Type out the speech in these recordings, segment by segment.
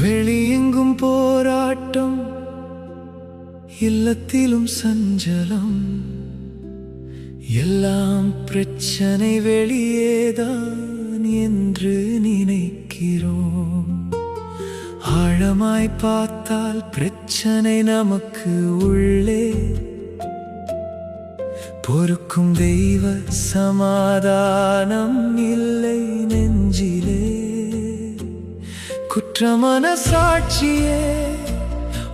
வெளியெங்கும் போராட்டம், இல்லத்திலும் சஞ்சலம், எல்லாம் பிரச்சனை வெளியேதான் என்று நினைக்கிறோம். ஆழமாய் பார்த்தால் பிரச்சனை நமக்கு உள்ளே, பொறுக்கும் தெய்வ சமாதானம் இல்லை நெஞ்சிலே. குற்றமான சாட்சியே,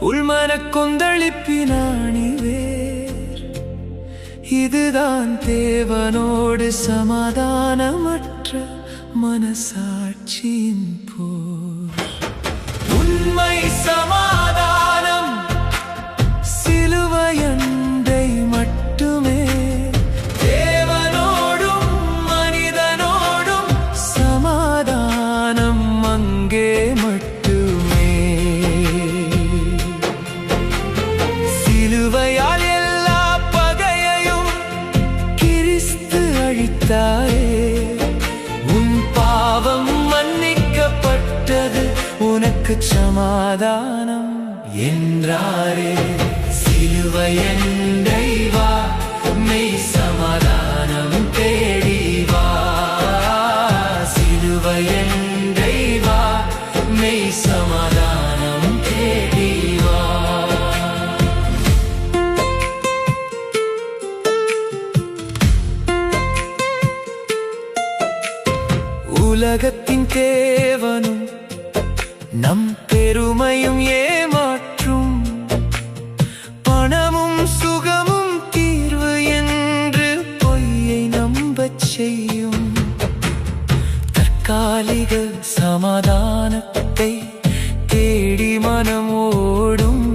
உள்மன கொந்தளிப்பினாணிவேர், இதுதான் தேவனோடு சமாதானமற்ற மனசாட்சியின் போர். உண்மை சமாதானம் சிலுவையண்டை மட்டுமே, தேவனோடும் மனிதனோடும் சமாதானம் அங்கே மட்டுமே. சிலுவையால் எல்லா பகையையும் கிறிஸ்து அழித்தாரே, உன் பாவம் மன்னிக்கப்பட்டது, உனக்கு சமாதானம் என்றாரே. சிலுவையண்டை வா, மெய் சமாதானம் தேடி வா. சிலுவையண்டை வா, மெய் சமாதானம் தேடி வா. உலகத்தின் தேவனும் நம் பெருமையும் ஏமாற்றும், பணமும் சுகமும் தீர்வு என்று பொய்யை நம்பச் செய்யும். தற்காலிக சமாதானத்தை தேடி மனம் ஓடும்,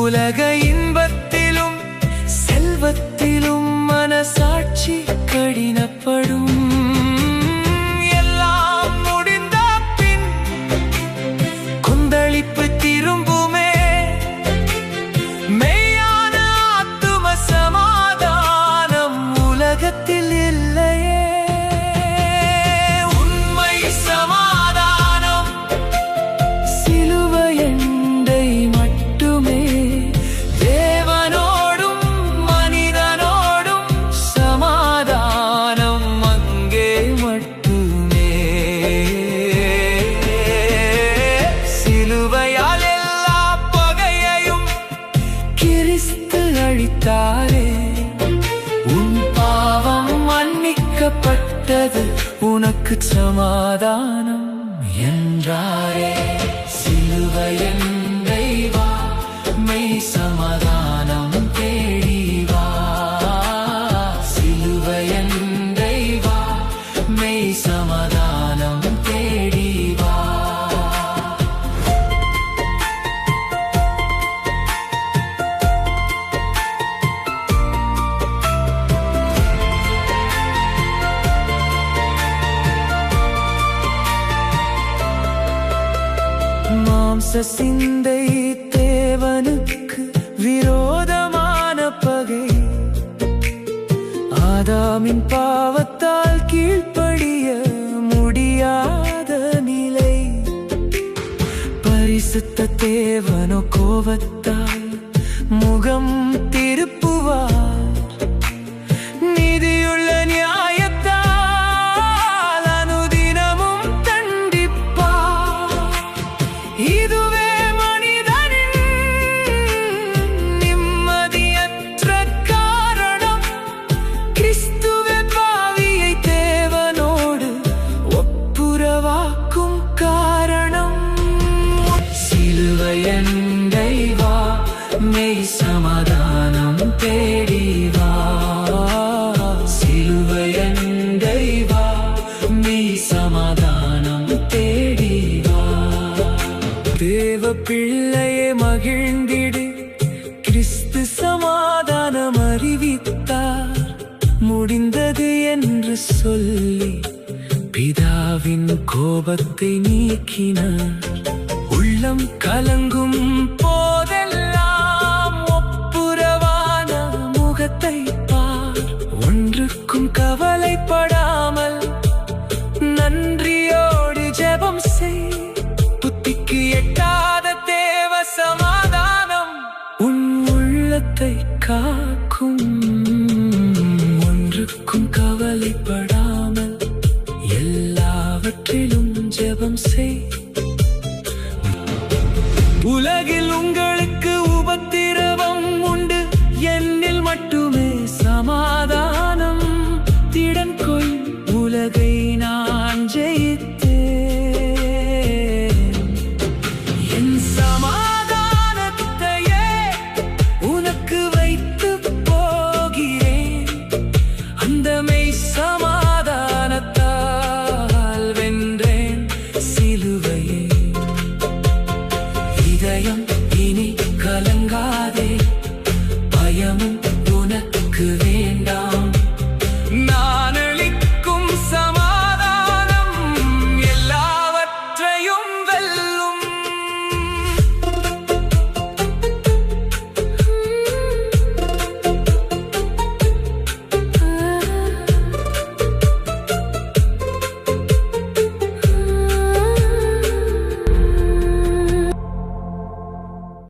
உலக இன்பத்திலும் செல்வத்திலும் மனசாட்சி கடினப்படும். திரும்புமே மெய்யான ஆத்தும சமாதானம் உலகத்தில் இல்லையே. உண்மை சமாதானம் சிலுவையண்டை மட்டுமே, தேவனோடும் மனிதனோடும் சமாதானம் அங்கே மட்டுமே. சிலுவையால் எல்லா பகையையும் கிறிஸ்து அழித்தாரே, உன் பாவம் மன்னிக்கப்பட்டது, உனக்கு சமாதானம் என்றாரே. சிலுவையண்டை வா, மெய் சமாதானம் தேடி வா. சிலுவையண்டை வா, மெய் சமாதானம் தேடி வா. மாம்ச சிந்தை தேவனுக்கு விரோதமான பகை, ஆதாமின் பாவத்தால் கீழ்ப்படிய முடியாத நிலை. பரிசுத்த தேவனோ கோபத்தால் முகம் திருப்புவார், நீதியுள்ள நியாயத்தால் அனுதினமும் தண்டிப்பார். இதுவே மனிதனின் நிம்மதியற்ற காரணம், கிறிஸ்துவே பாவியை தேவனோடு ஒப்புரவாக்கும் காரணம். சிலுவையண்டை வா, மெய் சமாதானம் தேடி வா. சிலுவையண்டை வா, மெய் சமாதானம் தேடி வா. தேவ பிள்ளையே மகிழ்ந்திடு, கிறிஸ்து சமாதானம் அறிவித்தார். முடிந்தது என்று சொல்லி பிதாவின் கோபத்தை நீக்கினார். உள்ளம் கலங்கும் போதெல்லாம் ஒப்புரவான முகத்தை பார். ஒன்றுக்கும் கவலைப்படாமல் நன்றியோடு ஜெபம் செய். புத்திக்கு எட்டாத தேவ சமாதானம் உன் உள்ளத்தை காக்கும். ஒன்றுக்கும் கவலைப்படாமல் எல்லாவற்றிலும் ஜெபம் செய். உலகில் உங்கள்